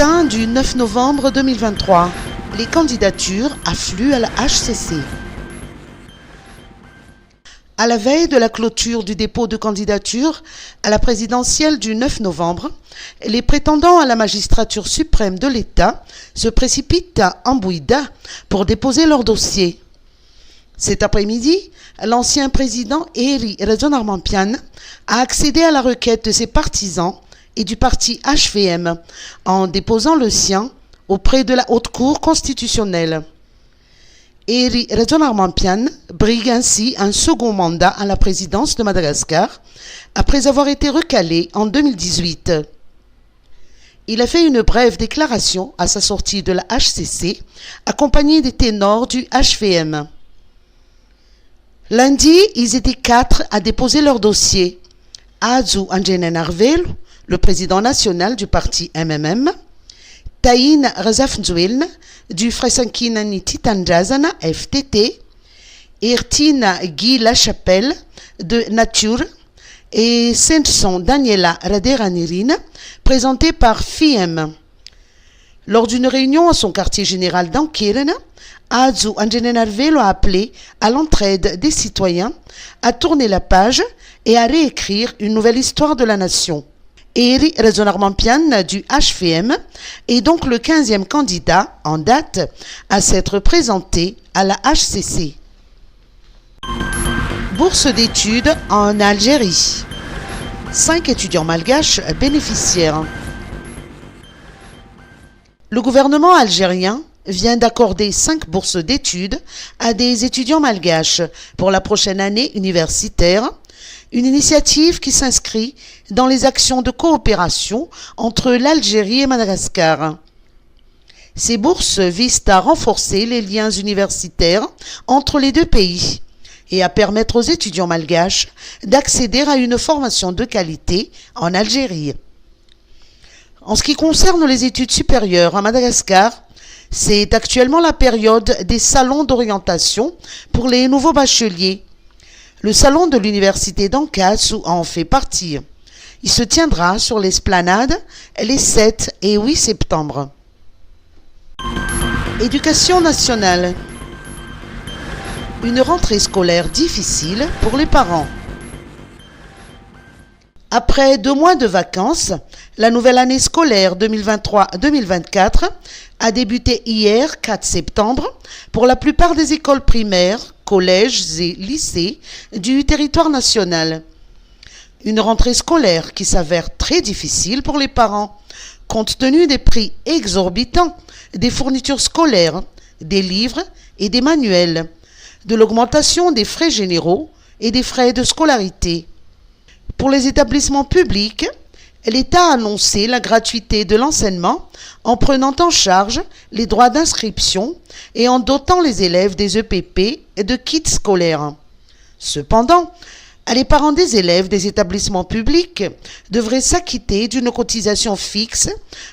matin du 9 novembre 2023, les candidatures affluent à la HCC. À la veille de la clôture du dépôt de candidature à la présidentielle du 9 novembre, les prétendants à la magistrature suprême de l'État se précipitent à Ambouida pour déposer leur dossier. Cet après-midi, l'ancien président Eri Rezonar-Mampiane a accédé à la requête de ses partisans et du parti HVM en déposant le sien auprès de la Haute Cour constitutionnelle. Eri Rezonar-Mampiane brigue ainsi un second mandat à la présidence de Madagascar après avoir été recalé en 2018. Il a fait une brève déclaration à sa sortie de la HCC, accompagné des ténors du HVM. Lundi, ils étaient 4 à déposer leur dossier. Azu Anjenenarvel, le président national du parti MMM, Taïn Razafnzueln, du Fresankinani Titanjazana FTT, Ertina Guy Lachapelle, de Nature, et Senson Daniela Raderanirine, présenté par FIEM. Lors d'une réunion à son quartier général d'Ankirena, Azu Anjenenarvel a appelé à l'entraide des citoyens à tourner la page et à réécrire une nouvelle histoire de la nation. Eri Rezonar-Mampiane du HVM est donc le 15e candidat en date à s'être présenté à la HCC. Bourse d'études en Algérie. 5 étudiants malgaches bénéficiaires. Le gouvernement algérien vient d'accorder 5 bourses d'études à des étudiants malgaches pour la prochaine année universitaire, une initiative qui s'inscrit dans les actions de coopération entre l'Algérie et Madagascar. Ces bourses visent à renforcer les liens universitaires entre les deux pays et à permettre aux étudiants malgaches d'accéder à une formation de qualité en Algérie. En ce qui concerne les études supérieures à Madagascar, c'est actuellement la période des salons d'orientation pour les nouveaux bacheliers. Le salon de l'université d'Ankassou en fait partie. Il se tiendra sur l'esplanade les 7 et 8 septembre. Éducation nationale. Une rentrée scolaire difficile pour les parents. Après 2 mois de vacances, la nouvelle année scolaire 2023-2024 a débuté hier, 4 septembre, pour la plupart des écoles primaires, collèges et lycées du territoire national. Une rentrée scolaire qui s'avère très difficile pour les parents, compte tenu des prix exorbitants des fournitures scolaires, des livres et des manuels, de l'augmentation des frais généraux et des frais de scolarité. Pour les établissements publics, l'État a annoncé la gratuité de l'enseignement en prenant en charge les droits d'inscription et en dotant les élèves des EPP et de kits scolaires. Cependant, les parents des élèves des établissements publics devraient s'acquitter d'une cotisation fixe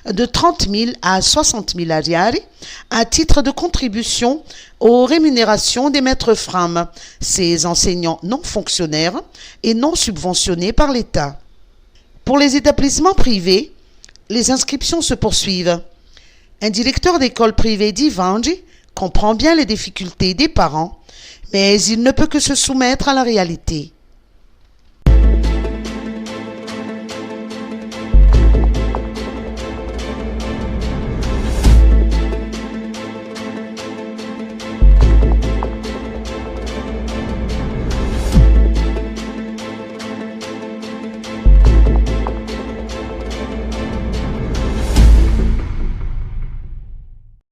de 30 000 à 60 000 ariari à titre de contribution aux rémunérations des maîtres FRAM, ces enseignants non fonctionnaires et non subventionnés par l'État. Pour les établissements privés, les inscriptions se poursuivent. Un directeur d'école privée d'Ivangi comprend bien les difficultés des parents, mais il ne peut que se soumettre à la réalité.